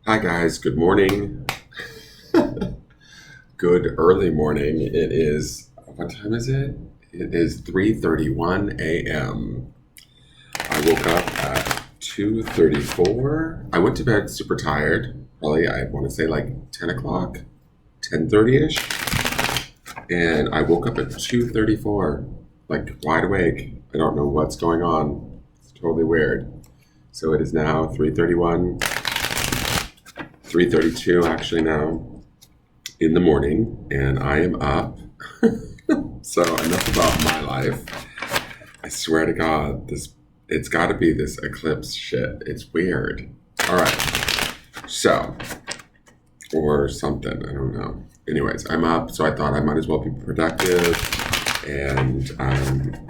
Hi guys, good morning. Good early morning. It is, what time is it? It is 3:31 a.m. I woke up at 2:34. I went to bed super tired, probably I want to say like 10 o'clock, 10:30ish. And I woke up at 2:34, like wide awake. I don't know what's going on. It's totally weird. So it is now 3:31, 3:32 actually now in the morning, and I am up. So enough about my life. I swear to God, it's got to be this eclipse shit. It's weird. All right. So, or something. I don't know. Anyways, I'm up, so I thought I might as well be productive and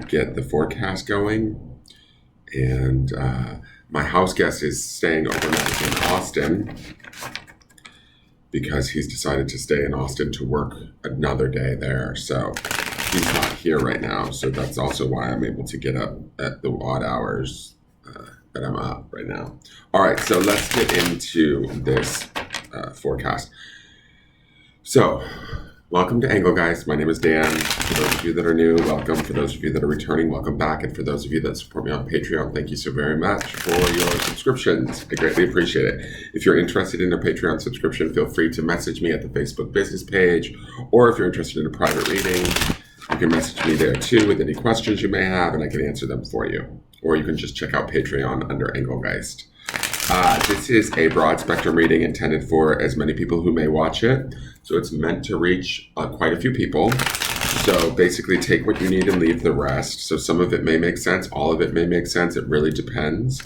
get the forecast going. And my house guest is staying overnight in Austin, because he's decided to stay in Austin to work another day there. So he's not here right now. So that's also why I'm able to get up at the odd hours that I'm up right now. All right, so let's get into this forecast. So welcome to Engelgeist. My name is Dan. For those of you that are new, welcome. For those of you that are returning, welcome back. And for those of you that support me on Patreon, thank you so very much for your subscriptions. I greatly appreciate it. If you're interested in a Patreon subscription, feel free to message me at the Facebook business page. Or if you're interested in a private reading, you can message me there too with any questions you may have, and I can answer them for you. Or you can just check out Patreon under Engelgeist. This is a broad spectrum reading intended for as many people who may watch it. So it's meant to reach quite a few people. So basically take what you need and leave the rest. So some of it may make sense. All of it may make sense. It really depends.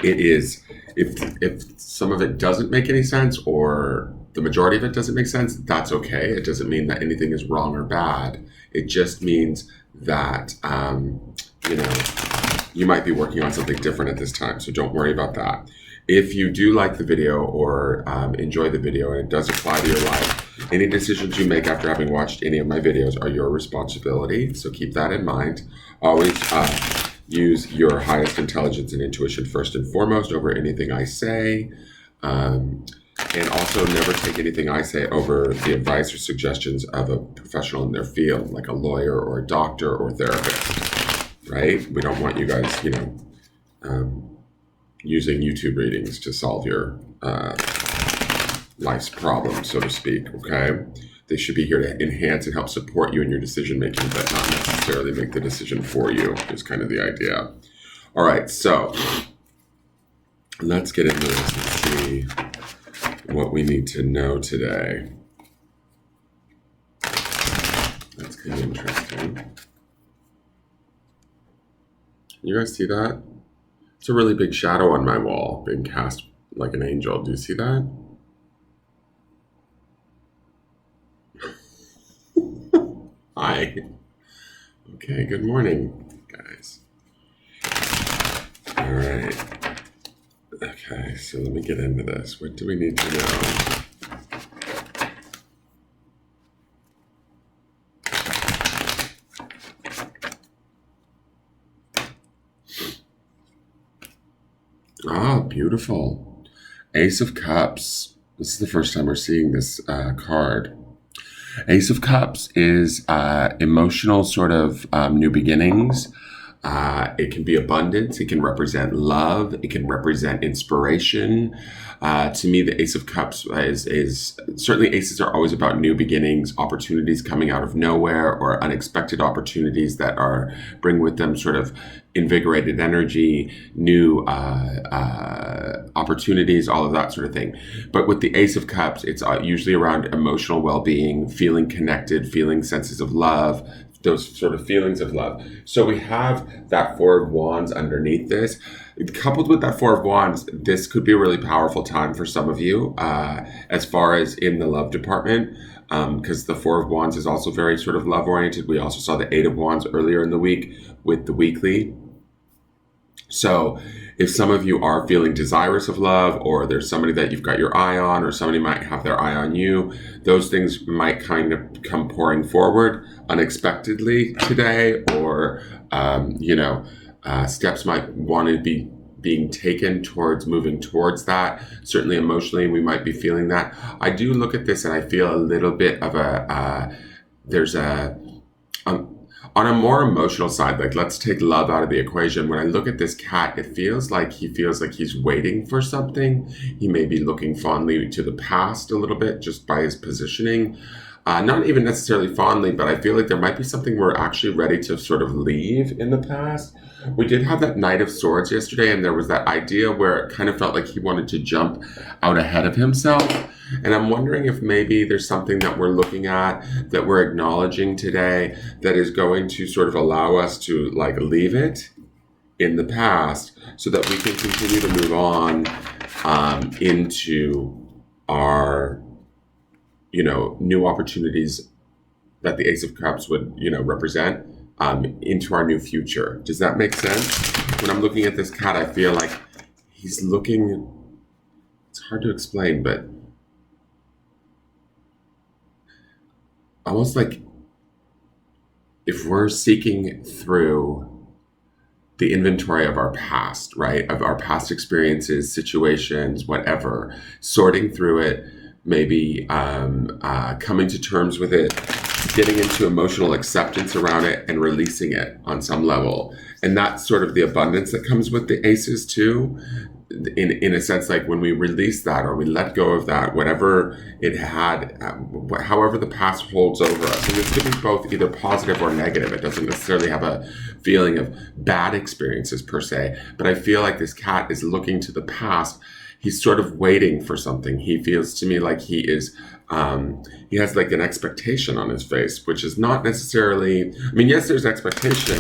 It is, if some of it doesn't make any sense or the majority of it doesn't make sense, that's okay. It doesn't mean that anything is wrong or bad. It just means that, you might be working on something different at this time, so don't worry about that. If you do like the video or enjoy the video and it does apply to your life, any decisions you make after having watched any of my videos are your responsibility, so keep that in mind. Always use your highest intelligence and intuition first and foremost over anything I say, and also never take anything I say over the advice or suggestions of a professional in their field, like a lawyer or a doctor or therapist. Right? We don't want you guys, using YouTube readings to solve your life's problems, so to speak, okay? They should be here to enhance and help support you in your decision making, but not necessarily make the decision for you, is kind of the idea. All right, so let's get into this and see what we need to know today. That's kind of interesting. You guys see that? It's a really big shadow on my wall being cast like an angel. Do you see that? Hi. Okay, good morning, guys. All right. Okay, so let me get into this. What do we need to know? Ah, beautiful. Ace of Cups. This is the first time we're seeing this card. Ace of Cups is emotional sort of new beginnings. It can be abundance. It can represent love. It can represent inspiration. To me, the Ace of Cups is certainly, aces are always about new beginnings, opportunities coming out of nowhere, or unexpected opportunities that bring with them sort of invigorated energy, new opportunities, all of that sort of thing. But with the Ace of Cups, it's usually around emotional well-being, feeling connected, feeling senses of love, those sort of feelings of love. So we have that Four of Wands underneath this. Coupled with that Four of Wands, this could be a really powerful time for some of you as far as in the love department, because the Four of Wands is also very sort of love-oriented. We also saw the Eight of Wands earlier in the week with the weekly. So if some of you are feeling desirous of love, or there's somebody that you've got your eye on, or somebody might have their eye on you, those things might kind of come pouring forward unexpectedly today, or, steps might want to be being taken towards moving towards that. Certainly emotionally, we might be feeling that. I do look at this and I feel a little bit of there's on a more emotional side, like let's take love out of the equation. When I look at this cat, it feels like he's waiting for something. He may be looking fondly to the past a little bit just by his positioning. Not even necessarily fondly, but I feel like there might be something we're actually ready to sort of leave in the past. We did have that Knight of Swords yesterday, and there was that idea where it kind of felt like he wanted to jump out ahead of himself. And I'm wondering if maybe there's something that we're looking at, that we're acknowledging today, that is going to sort of allow us to like leave it in the past so that we can continue to move on into our, new opportunities that the Ace of Cups would, represent into our new future. Does that make sense? When I'm looking at this cat, I feel like he's looking, it's hard to explain, but almost like if we're seeking through the inventory of our past, right? Of our past experiences, situations, whatever, sorting through it, maybe coming to terms with it, getting into emotional acceptance around it and releasing it on some level. And that's sort of the abundance that comes with the aces too. In a sense, like when we release that or we let go of that, whatever it had, however the past holds over us, and this could be both either positive or negative. It doesn't necessarily have a feeling of bad experiences per se, but I feel like this cat is looking to the past. He's sort of waiting for something. He feels to me like he is, he has like an expectation on his face, which is not necessarily, yes, there's expectation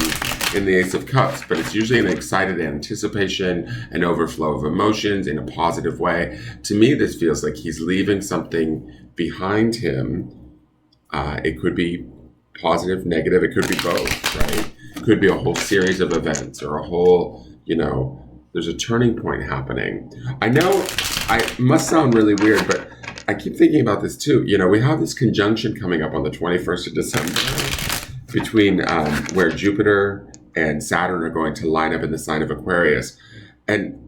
in the Ace of Cups, but it's usually an excited anticipation, an overflow of emotions in a positive way. To me, this feels like he's leaving something behind him. It could be positive, negative, it could be both, right? It could be a whole series of events or a whole, there's a turning point happening. I know I must sound really weird, but I keep thinking about this too. We have this conjunction coming up on the 21st of December between where Jupiter and Saturn are going to line up in the sign of Aquarius. And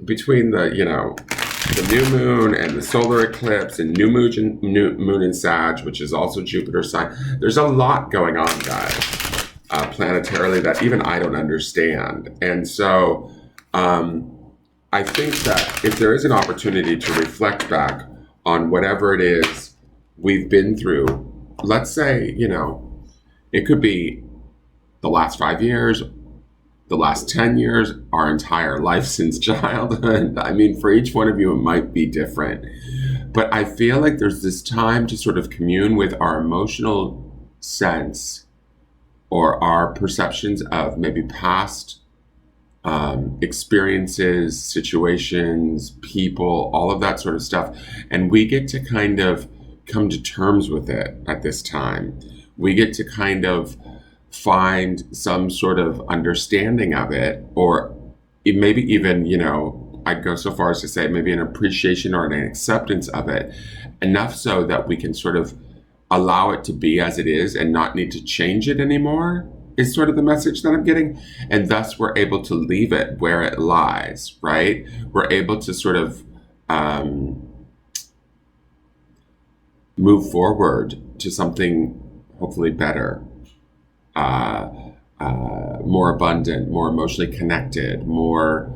between the new moon and the solar eclipse and new moon in Sag, which is also Jupiter's sign, there's a lot going on, guys, planetarily that even I don't understand. And so I think that if there is an opportunity to reflect back on whatever it is we've been through, let's say, it could be the last 5 years, the last 10 years, our entire life since childhood. For each one of you, it might be different. But I feel like there's this time to sort of commune with our emotional sense or our perceptions of maybe past experiences, situations, people, all of that sort of stuff. And we get to kind of come to terms with it at this time. We get to kind of find some sort of understanding of it, or maybe even, I'd go so far as to say maybe an appreciation or an acceptance of it, enough so that we can sort of allow it to be as it is and not need to change it anymore, is sort of the message that I'm getting. And thus we're able to leave it where it lies, right? We're able to sort of move forward to something hopefully better, more abundant, more emotionally connected, more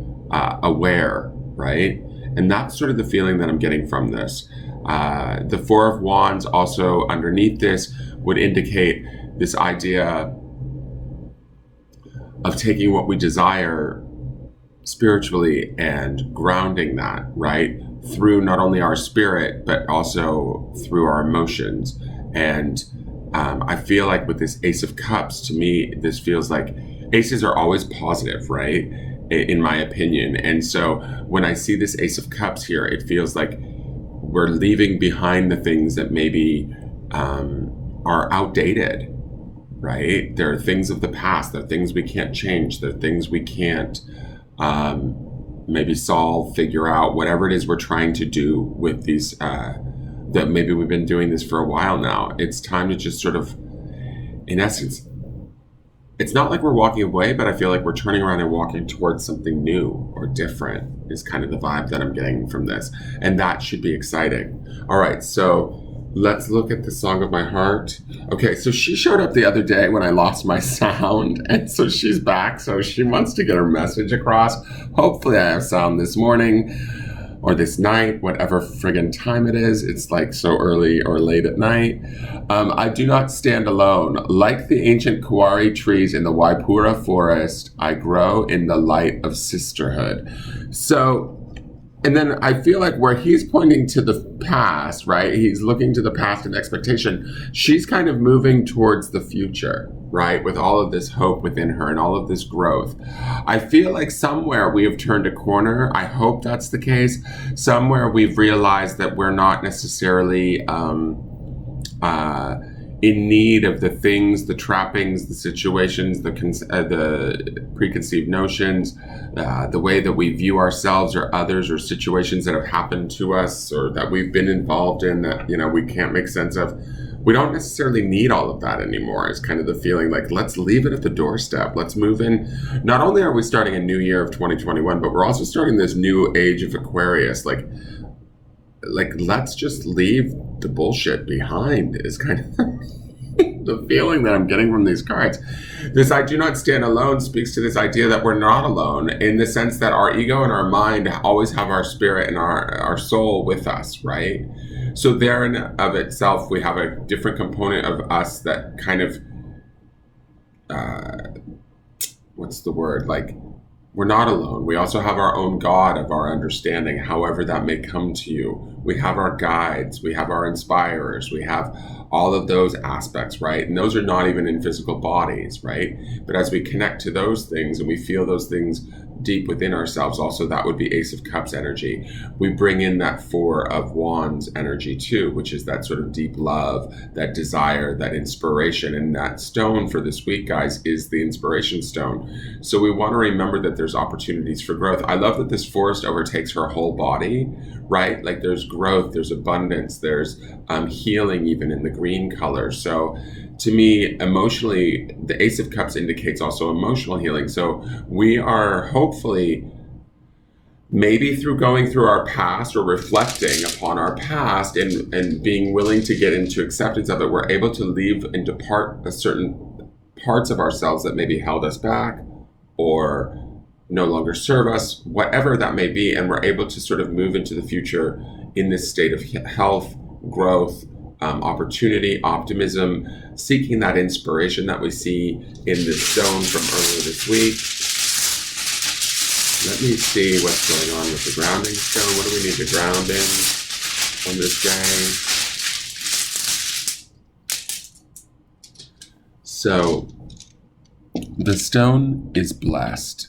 aware, right? And that's sort of the feeling that I'm getting from this. The Four of Wands also underneath this would indicate this idea of taking what we desire spiritually and grounding that, right? Through not only our spirit, but also through our emotions. And I feel like with this Ace of Cups, to me, this feels like aces are always positive, right? In my opinion. And so when I see this Ace of Cups here, it feels like we're leaving behind the things that maybe are outdated, right? There are things of the past. There are things we can't change. There are things we can't maybe solve, figure out, whatever it is we're trying to do with these, that maybe we've been doing this for a while now. It's time to just sort of, in essence, it's not like we're walking away, but I feel like we're turning around and walking towards something new or different is kind of the vibe that I'm getting from this. And that should be exciting. All right, so let's look at the Song of My Heart. Okay, so she showed up the other day when I lost my sound, and so she's back. So she wants to get her message across. Hopefully I have sound this morning or this night, whatever friggin' time it is. It's like so early or late at night. I do not stand alone. Like the ancient Kauari trees in the Waipura forest, I grow in the light of sisterhood. So, and then I feel like where he's pointing to the past, right? He's looking to the past and expectation. She's kind of moving towards the future, right? With all of this hope within her and all of this growth. I feel like somewhere we have turned a corner. I hope that's the case. Somewhere we've realized that we're not necessarily in need of the things, the trappings, the situations, the preconceived notions, the way that we view ourselves or others or situations that have happened to us or that we've been involved in that, we can't make sense of. We don't necessarily need all of that anymore. It's kind of the feeling like, let's leave it at the doorstep. Let's move in. Not only are we starting a new year of 2021, but we're also starting this new age of Aquarius. Like let's just leave the bullshit behind is kind of the feeling that I'm getting from these cards. This I do not stand alone speaks to this idea that we're not alone in the sense that our ego and our mind always have our spirit and our soul with us, right? So there in of itself, we have a different component of us that kind of, what's the word? Like, we're not alone. We also have our own God of our understanding, however that may come to you. We have our guides, we have our inspirers, we have all of those aspects, right? And those are not even in physical bodies, right? But as we connect to those things and we feel those things deep within ourselves, also that would be Ace of Cups energy. We bring in that Four of Wands energy too, which is that sort of deep love, that desire, that inspiration. And that stone for this week, guys, is the inspiration stone. So we want to remember that there's opportunities for growth. I love that this forest overtakes her whole body, right? Like there's growth, there's abundance, there's healing even in the green color. So to me, emotionally, the Ace of Cups indicates also emotional healing. So we are hopefully, maybe through going through our past or reflecting upon our past and being willing to get into acceptance of it, we're able to leave and depart a certain parts of ourselves that maybe held us back or no longer serve us, whatever that may be. And we're able to sort of move into the future in this state of health, growth, opportunity, optimism, seeking that inspiration that we see in the stone from earlier this week. Let me see what's going on with the grounding stone. What do we need to ground in on this day? So the stone is blessed.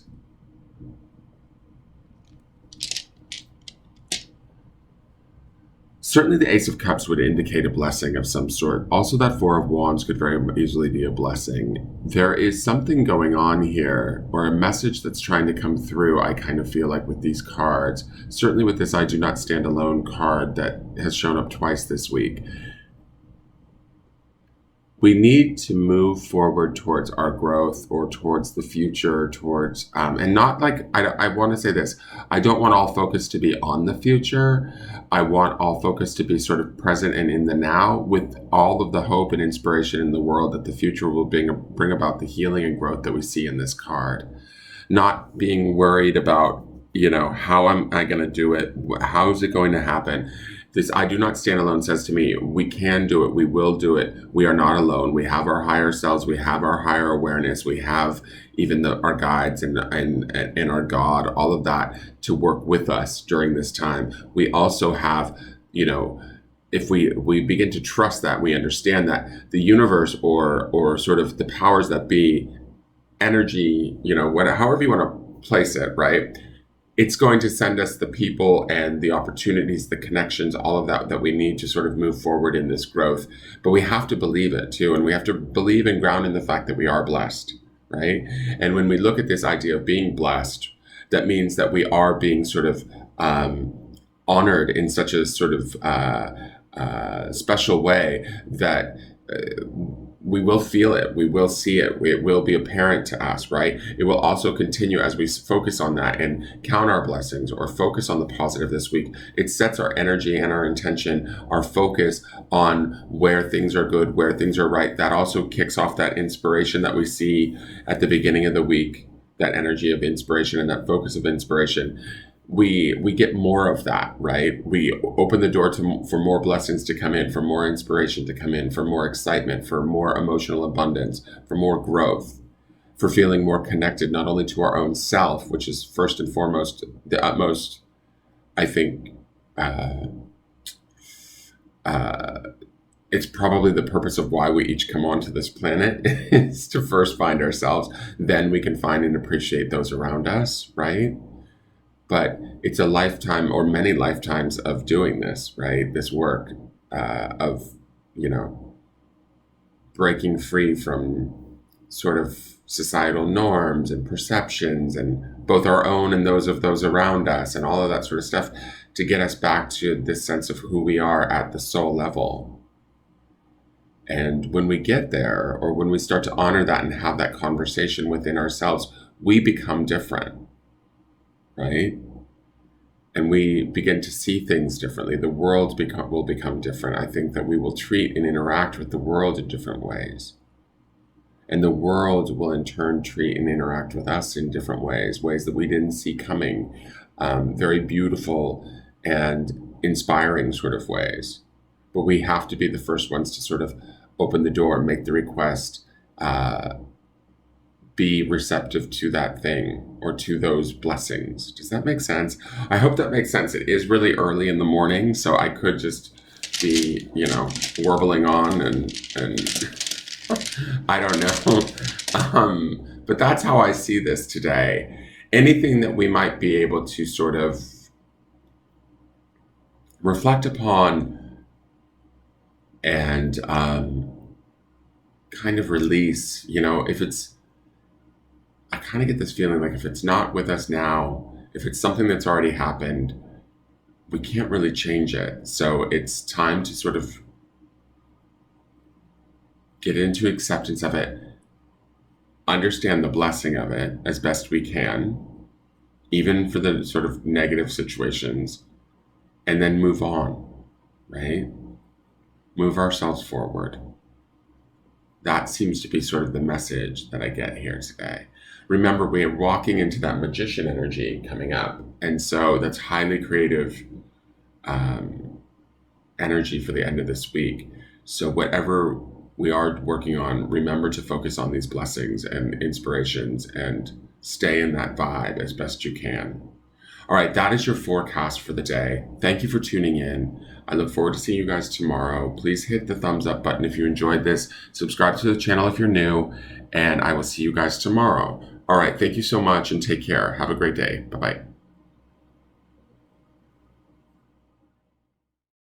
Certainly the Ace of Cups would indicate a blessing of some sort. Also that Four of Wands could very easily be a blessing. There is something going on here, or a message that's trying to come through, I kind of feel like with these cards. Certainly with this I Do Not Stand Alone card that has shown up twice this week. We need to move forward towards our growth or towards the future, towards, and not like, I want to say this, I don't want all focus to be on the future. I want all focus to be sort of present and in the now with all of the hope and inspiration in the world that the future will bring about the healing and growth that we see in this card. Not being worried about, how am I going to do it? How is it going to happen? This I Do Not Stand Alone says to me, we can do it, we will do it. We are not alone. We have our higher selves, we have our higher awareness, we have even our guides and our God, all of that to work with us during this time. We also have, if we begin to trust that, we understand that the universe or sort of the powers that be, energy, however you want to place it, right? It's going to send us the people and the opportunities, the connections, all of that we need to sort of move forward in this growth. But we have to believe it too. And we have to believe and ground in the fact that we are blessed, right? And when we look at this idea of being blessed, that means that we are being sort of honored in such a sort of special way that we will feel it, we will see it, it will be apparent to us, right? It will also continue as we focus on that and count our blessings or focus on the positive this week. It sets our energy and our intention, our focus on where things are good, where things are right. That also kicks off that inspiration that we see at the beginning of the week, that energy of inspiration and that focus of inspiration. We get more of that, right? We open the door for more blessings to come in, for more inspiration to come in, for more excitement, for more emotional abundance, for more growth, for feeling more connected not only to our own self, which is first and foremost the utmost, I think, it's probably the purpose of why we each come onto this planet is to first find ourselves. Then we can find and appreciate those around us, right? But it's a lifetime or many lifetimes of doing this, right? This work of, breaking free from sort of societal norms and perceptions and both our own and those of those around us and all of that sort of stuff to get us back to this sense of who we are at the soul level. And when we get there, or when we start to honor that and have that conversation within ourselves, we become different. Right? And we begin to see things differently. The world will become different. I think that we will treat and interact with the world in different ways. And the world will in turn treat and interact with us in different ways that we didn't see coming. Very beautiful and inspiring sort of ways. But we have to be the first ones to sort of open the door, make the request, be receptive to that thing or to those blessings. Does that make sense? I hope that makes sense. It is really early in the morning, so I could just be, warbling on and I don't know. But that's how I see this today. Anything that we might be able to sort of reflect upon and kind of release, if it's, I kind of get this feeling like if it's not with us now, if it's something that's already happened, we can't really change it. So it's time to sort of get into acceptance of it, understand the blessing of it as best we can, even for the sort of negative situations, and then move on, right? Move ourselves forward. That seems to be sort of the message that I get here today. Remember, we are walking into that magician energy coming up. And so that's highly creative energy for the end of this week. So whatever we are working on, remember to focus on these blessings and inspirations and stay in that vibe as best you can. All right, that is your forecast for the day. Thank you for tuning in. I look forward to seeing you guys tomorrow. Please hit the thumbs up button if you enjoyed this. Subscribe to the channel if you're new, and I will see you guys tomorrow. All right, thank you so much and take care. Have a great day. Bye-bye.